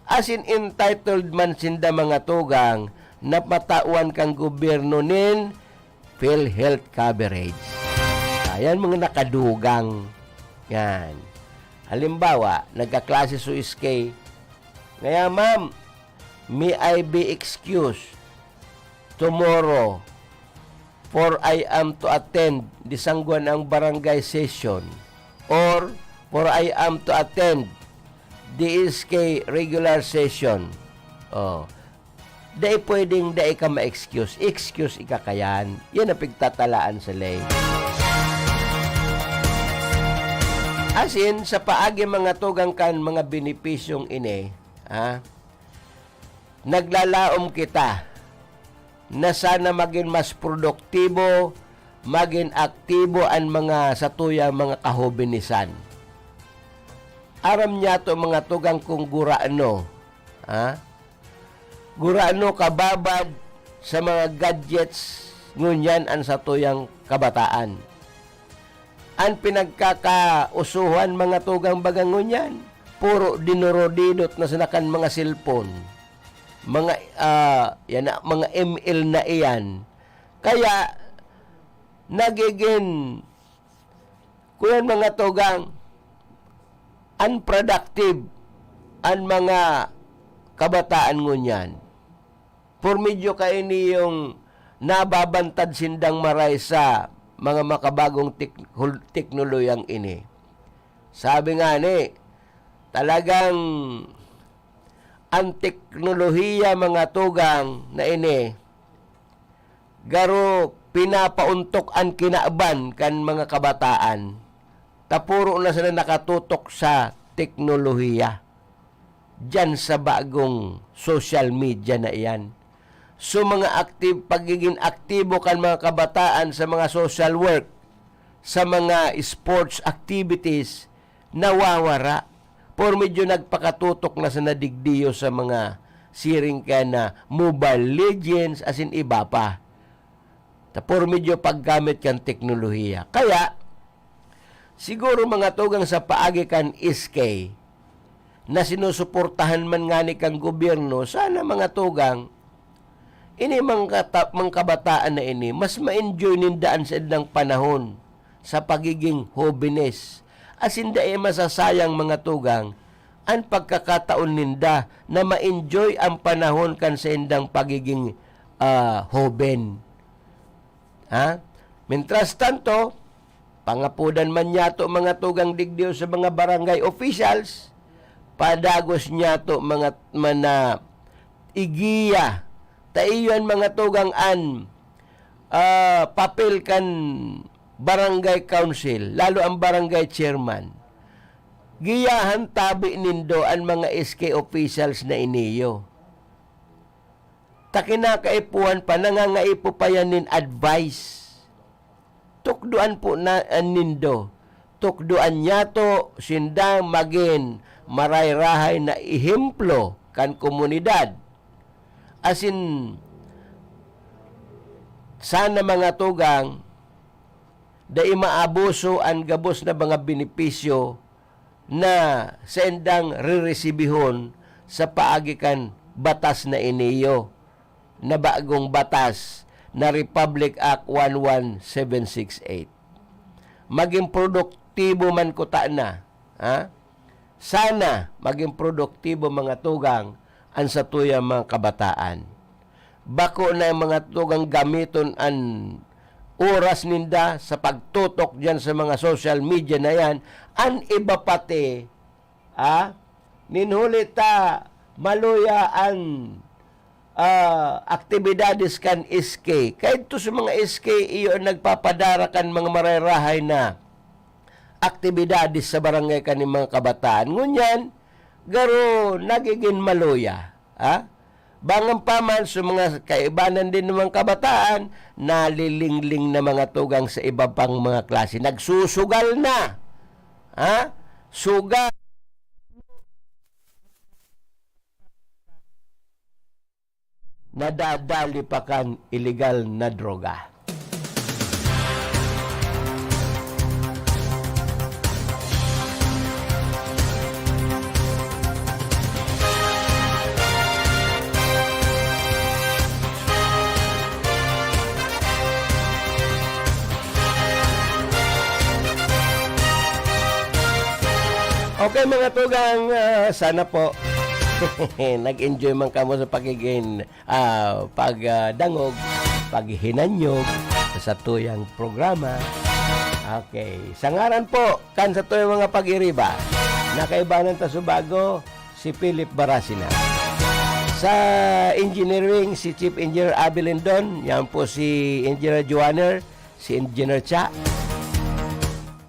asin entitled man sinda mga tugang na matauan kang gobyerno nin PhilHealth coverage. Ayan mga nakadugang yan. Halimbawa, nagkaklase sa SK kaya ma'am, may I be excused tomorrow for I am to attend the sangguan ang barangay session or for I am to attend the SK regular session. Dahil pwedeng dahil ka ma-excuse. Excuse ikakayan. Yan ang pigtatalaan sa lay. Asin, sa paagi mga tugang kan mga benepisyong ini, naglalaom kita na sana maging mas produktibo, maging aktibo ang mga satuyang mga kahubinisan. aram niya to mga tugang kung guraano. Ha? Guraano kababad sa mga gadgets ngunyan an sa tuyang kabataan. An pinagkakausuhan mga tugang bagang ngunyan, puro dinurodidot na sinakan mga cellphone. Mga mga ML na iyan. Kaya nagiging kuyan mga tugang unproductive ang mga kabataan ngunyan. Por medyo kayo niyong nababantad sindang maray sa mga makabagong teknolohiyang ini. Sabi nga ni, talagang ang teknolohiya mga tugang na ini, garo pinapauntok ang kinaaban kan mga kabataan. Tapuro na sila nakatutok sa teknolohiya. Diyan sa bagong social media na iyan. So mga pagiging aktibo kan mga kabataan sa mga social work, sa mga sports activities, nawawara. Por medyo nagpakatutok na sa nadigdiyo sa mga siring ka na Mobile Legends as in iba pa. Por medyo paggamit kan teknolohiya. Kaya, siguro mga tugang sa paagi kan SK na sinusuportahan man nga ni kang gobyerno, sana mga tugang, ini mga kabataan na ini, mas ma-enjoy nindaan sa edang panahon sa pagiging hobbiness. As in dahil masasayang mga tugang, ang pagkakataon ninda na ma-enjoy ang panahon kan sa indang pagiging hoben. Ha? Mientras tanto, pangapudan man niya to mga tugang digdiyo sa mga barangay officials, padagos niya to mga igiya, taiyon mga tugang papel kan barangay council, lalo ang barangay chairman. Giyahan tabi nindo ang mga SK officials na iniyo. Takinakaipuan pa, nangangaipo pa yan nin advice. Tukduan po na nindo. Tukduan niya to sindang magin marayrahay na ihemplo kan komunidad. As in, sana mga tugang, dai maabuso ang gabos na mga benepisyo na sendang re-resibihon sa paagikan batas na iniyo, na bagong batas na Republic Act 11768. Maging produktibo man ko na. Ha? Sana maging produktibo mga tugang ang sa tuyang mga kabataan. Bako na yung mga tugang gamiton ang oras ninda sa pagtutok diyan sa mga social media na yan, ang iba pati, ninhulita maluya ang aktibidades kan SK. Kahit to sa mga SK, iyo nagpapadara kan mga marayrahay na aktibidades sa barangay kan mga kabataan. Ngunyan, garo nagiging maluya. Bangang paman sa mga kaibanan din ng mga kabataan, nalilingling na mga tugang sa iba pang mga klase. Nagsusugal na. Sugal. Nadadali pa kan illegal na droga. Okay mga tugang, sana po nag-enjoy man kamo sa pagiging pagdangog, paghinanyog sa tuyang programa. Okay, sangaran po kan sa tuyang mga pag-iriba, nakaibanan ta Subago, si Philip Barasina. Sa engineering, si Chief Engineer Abby Lindon, yan po si Engineer Joanner, si Engineer Cha,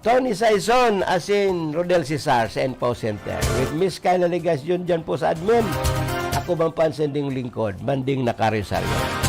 Tony Saison, as in Rodel Cesar sa NPO Center. With Miss Kyla Ligasyon dyan po sa admin. Ako bang pansending lingkod, Manding Nakarisaryo.